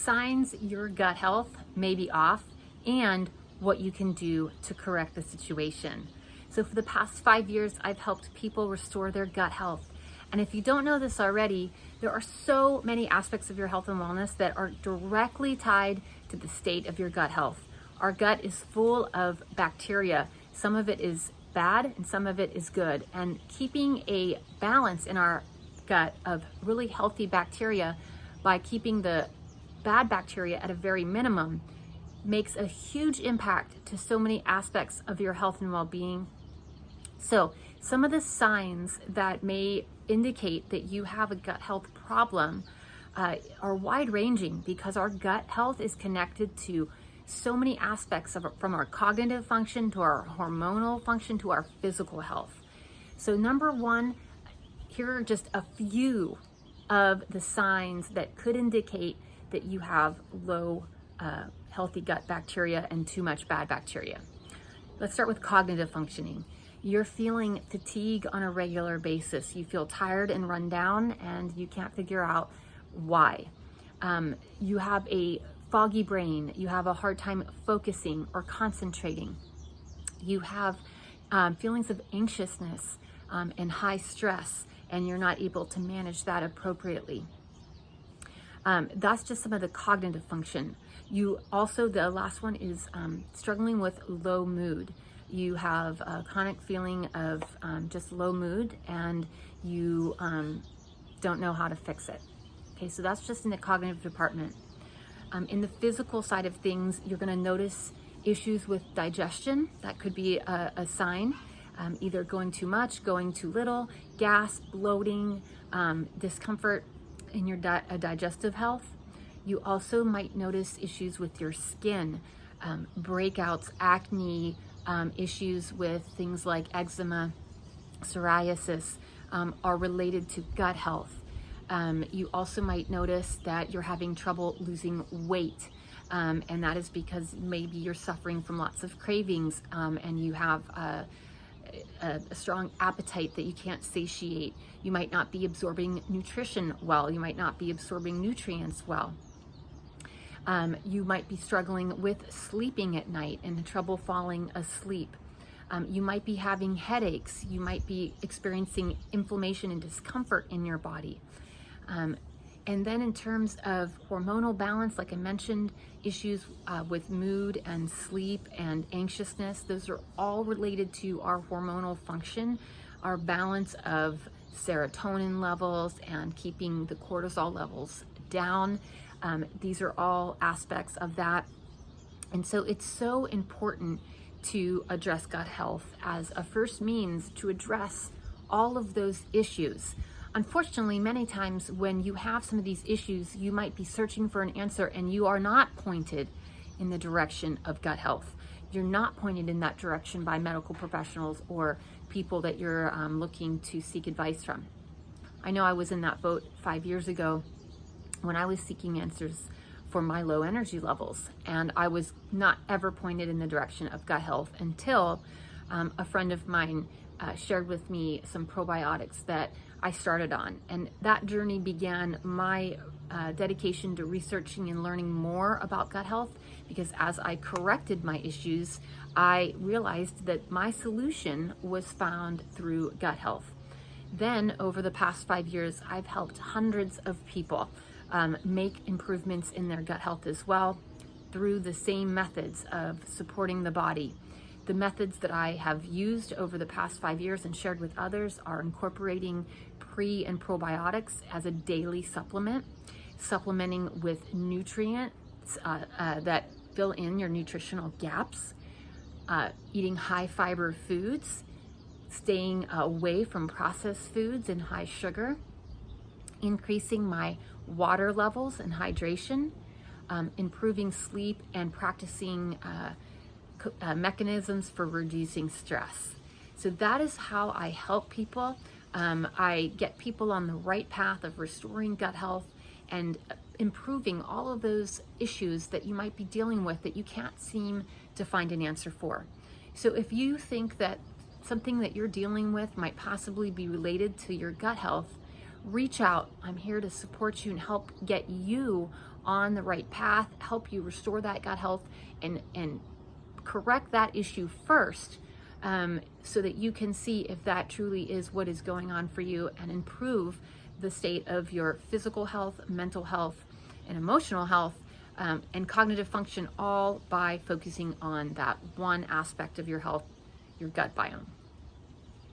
signs your gut health may be off, and what you can do to correct the situation. So for the past 5 years, I've helped people restore their gut health. And if you don't know this already, there are so many aspects of your health and wellness that are directly tied to the state of your gut health. Our gut is full of bacteria. Some of it is bad and some of it is good. And keeping a balance in our gut of really healthy bacteria by keeping the bad bacteria at a very minimum makes a huge impact to so many aspects of your health and well-being. So some of the signs that may indicate that you have a gut health problem are wide-ranging, because our gut health is connected to so many aspects of it, from our cognitive function to our hormonal function to our physical health. So number one, here are just a few of the signs that could indicate that you have low healthy gut bacteria and too much bad bacteria. Let's start with cognitive functioning. You're feeling fatigue on a regular basis. You feel tired and run down, and you can't figure out why. You have a foggy brain. You have a hard time focusing or concentrating. You have feelings of anxiousness and high stress, and you're not able to manage that appropriately. That's just some of the cognitive function. You also, the last one is struggling with low mood. You have a chronic feeling of just low mood, and you don't know how to fix it. Okay, so that's just in the cognitive department. In the physical side of things, you're going to notice issues with digestion. That could be a sign, either going too much, going too little, gas, bloating, discomfort in your digestive health. You also might notice issues with your skin, breakouts, acne, issues with things like eczema, psoriasis are related to gut health. You also might notice that you're having trouble losing weight, and that is because maybe you're suffering from lots of cravings, and you have a strong appetite that you can't satiate. You might not be absorbing nutrition well. You might not be absorbing nutrients well. You might be struggling with sleeping at night and trouble falling asleep. You might be having headaches. You might be experiencing inflammation and discomfort in your body. And then in terms of hormonal balance, like I mentioned, issues with mood and sleep and anxiousness, those are all related to our hormonal function, our balance of serotonin levels and keeping the cortisol levels down. These are all aspects of that. And so it's so important to address gut health as a first means to address all of those issues. Unfortunately, many times when you have some of these issues, you might be searching for an answer and you are not pointed in the direction of gut health. You're not pointed in that direction by medical professionals or people that you're looking to seek advice from. I know I was in that boat 5 years ago when I was seeking answers for my low energy levels, and I was not ever pointed in the direction of gut health until a friend of mine shared with me some probiotics that I started on, and that journey began my dedication to researching and learning more about gut health, because as I corrected my issues, I realized that my solution was found through gut health. Then over the past 5 years, I've helped hundreds of people make improvements in their gut health as well through the same methods of supporting the body. The methods that I have used over the past 5 years and shared with others are incorporating pre and probiotics as a daily supplement, supplementing with nutrients that fill in your nutritional gaps, eating high fiber foods, staying away from processed foods and high sugar, increasing my water levels and hydration, improving sleep, and practicing mechanisms for reducing stress. So that is how I help people. I get people on the right path of restoring gut health and improving all of those issues that you might be dealing with that you can't seem to find an answer for. So if you think that something that you're dealing with might possibly be related to your gut health, reach out. I'm here to support you and help get you on the right path, help you restore that gut health and correct that issue first, so that you can see if that truly is what is going on for you, and improve the state of your physical health, mental health, and emotional health, and cognitive function, all by focusing on that one aspect of your health, your gut biome.